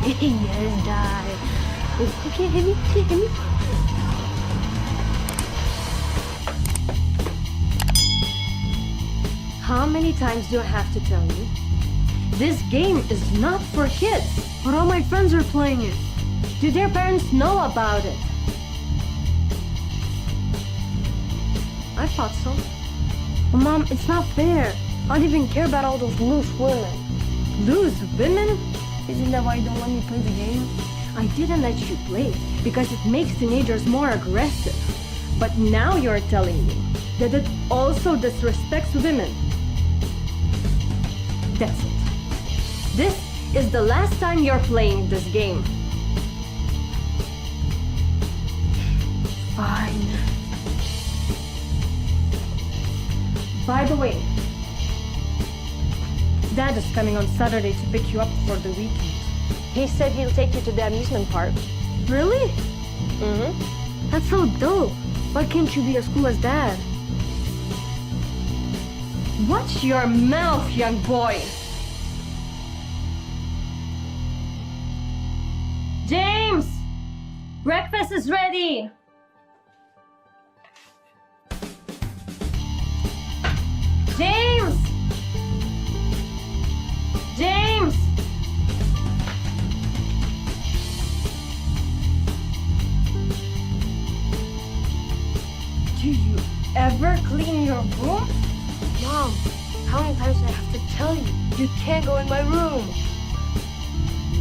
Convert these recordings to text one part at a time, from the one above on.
Yes, die. Okay, hit me. How many times do I have to tell you? This game is not for kids. But all my friends are playing it. Do their parents know about it? I thought so. But Mom, it's not fair. I don't even care about all those loose women. Loose women? Isn't that why you don't let me play the game? I didn't let you play because it makes teenagers more aggressive. But now you're telling me that it also disrespects women. That's it. This is the last time you're playing this game. Fine. By the way, Dad is coming on Saturday to pick you up for the weekend. He said he'll take you to the amusement park. Really? Mm-hmm. That's so dope. Why can't you be as cool as Dad? Watch your mouth, young boy. James! Breakfast is ready! James! James! Do you ever clean your room? Mom, how many times do I have to tell you? You can't go in my room.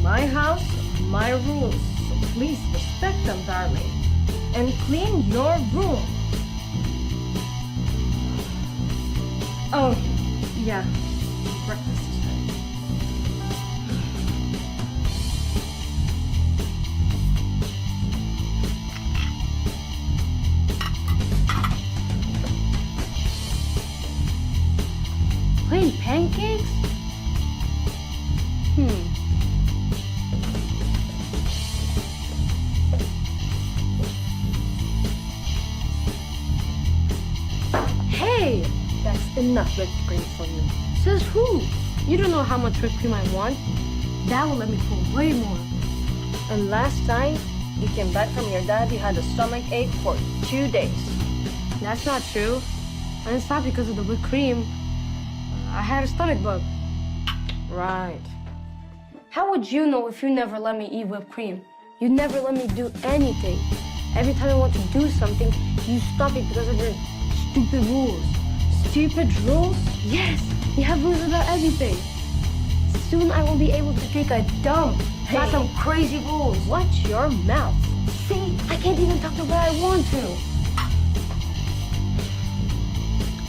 My house, my rules. So please respect them, darling. And clean your room. Oh, yeah. Breakfast is ready. Plain pancakes? Hey! That's enough whipped cream for you. Says who? You don't know how much whipped cream I want. That will let me pull way more. And last time you came back from your dad, you had a stomach ache for 2 days. That's not true. And it's not because of the whipped cream. I had a stomach bug. Right. How would you know if you never let me eat whipped cream? You never let me do anything. Every time I want to do something, you stop it because of your stupid rules. Stupid rules? Yes, you have rules about everything. Soon I will be able to take a dump. Hey. Got some crazy rules. Watch your mouth. See, I can't even talk the way I want to.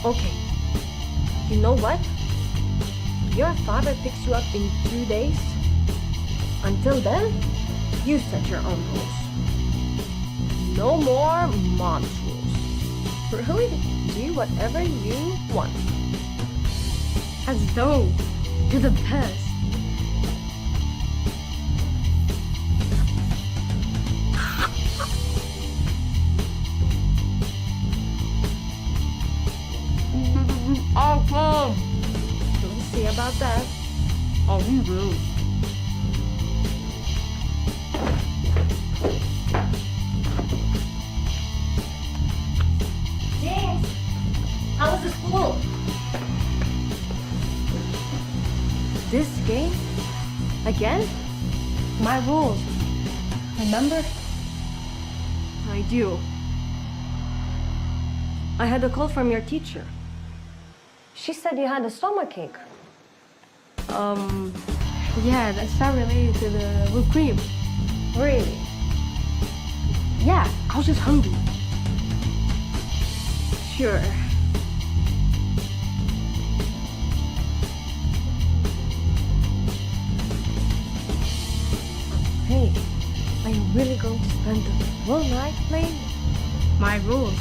Okay, you know what? Your father picks you up in 2 days. Until then, you set your own rules. No more mom's rules. Really? Do whatever you want. That's dope. You're the best. Awesome. Don't see about that. Oh, you will. James, how was the school? This game? Again? My rules. Remember? I do. I had a call from your teacher. She said you had a stomachache. Yeah, that's not related to the whipped cream. Really? Yeah, I was just hungry. Sure. Hey, are you really going to spend the whole night playing? My rules.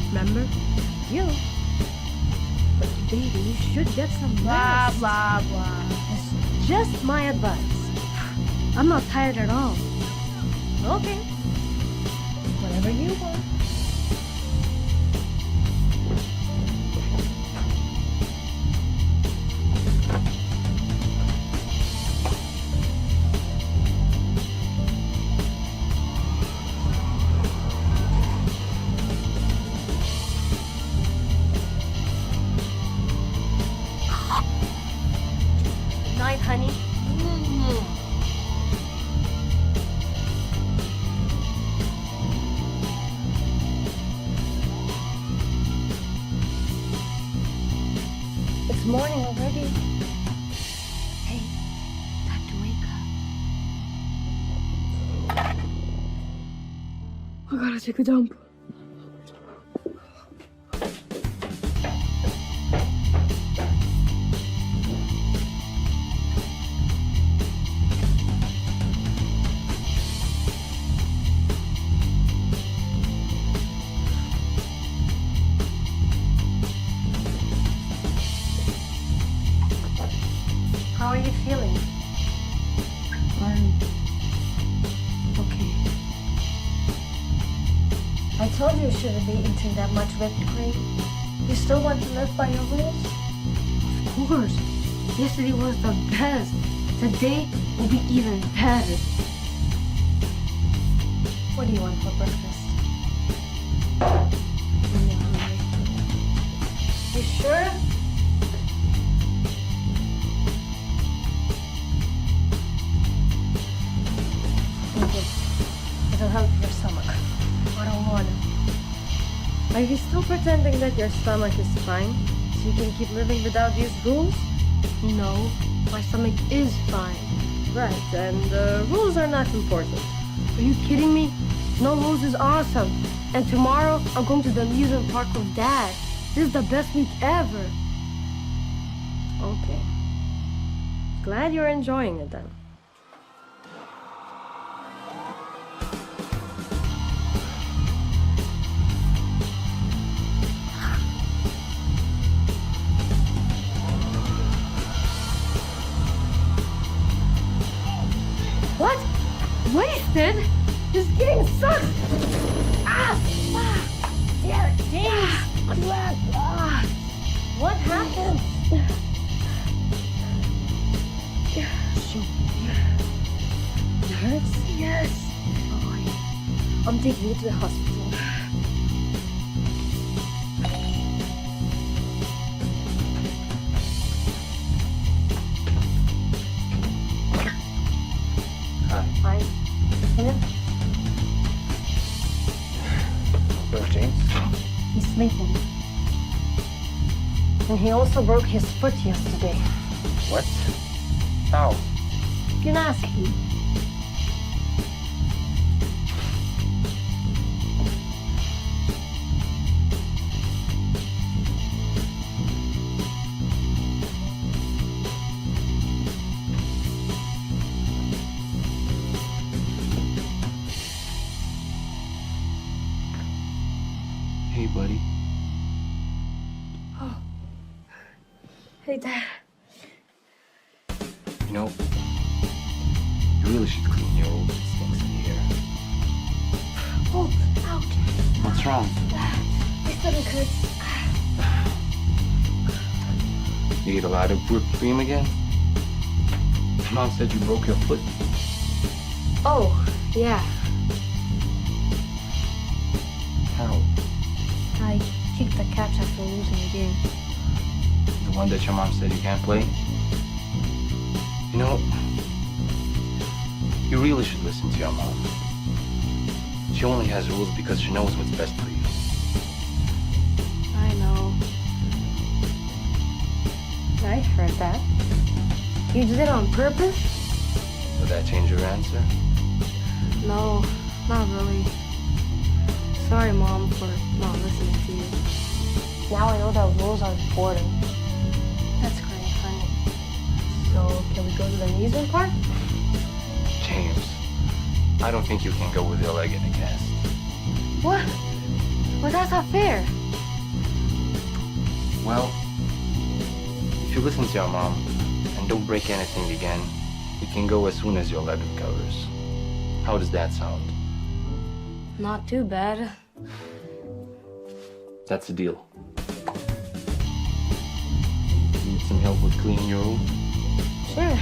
Remember? You. But baby, you should get some rest. Blah, blah, blah. It's just my advice. I'm not tired at all. Okay. Whatever you want. Take a dump. How are you feeling? I'm okay. I told you shouldn't be eating that much whipped cream. You still want to live by your rules? Of course. Yesterday was the best. Today will be even better. What do you want for breakfast? I'm not hungry. You sure? It'll help your stomach. I don't want it. Are you still pretending that your stomach is fine? So you can keep living without these rules? No, my stomach is fine. Right, and rules are not important. Are you kidding me? No rules is awesome. And tomorrow, I'm going to the amusement park with Dad. This is the best week ever. Okay. Glad you're enjoying it then. What? Wasted? This game sucks! Ah! Yeah, what happened? It hurts? Yes. Oh, yeah. I'm taking you to the hospital. Hi. Come in. Where's James? He's sleeping. And he also broke his foot yesterday. What? How? You can ask him. Hey, buddy. Oh. Hey, Dad. You know, you really should clean your old stinks in here. Oh, ouch. What's wrong? My stomach hurts. You ate a lot of whipped cream again? Mom said you broke your foot. Oh, yeah. How? I kicked the catch after losing the game. The one that your mom said you can't play? You know, you really should listen to your mom. She only has rules because she knows what's best for you. I know. I heard that. You did it on purpose? Would that change your answer? No, not really. Sorry, Mom, for not listening to you. Now I know that rules are important. That's great, honey. So, can we go to the amusement park? James, I don't think you can go with your leg in a cast. What? Well, that's not fair. Well, if you listen to your mom and don't break anything again, you can go as soon as your leg recovers. How does that sound? Not too bad. That's the deal. Need some help with cleaning your room? Sure.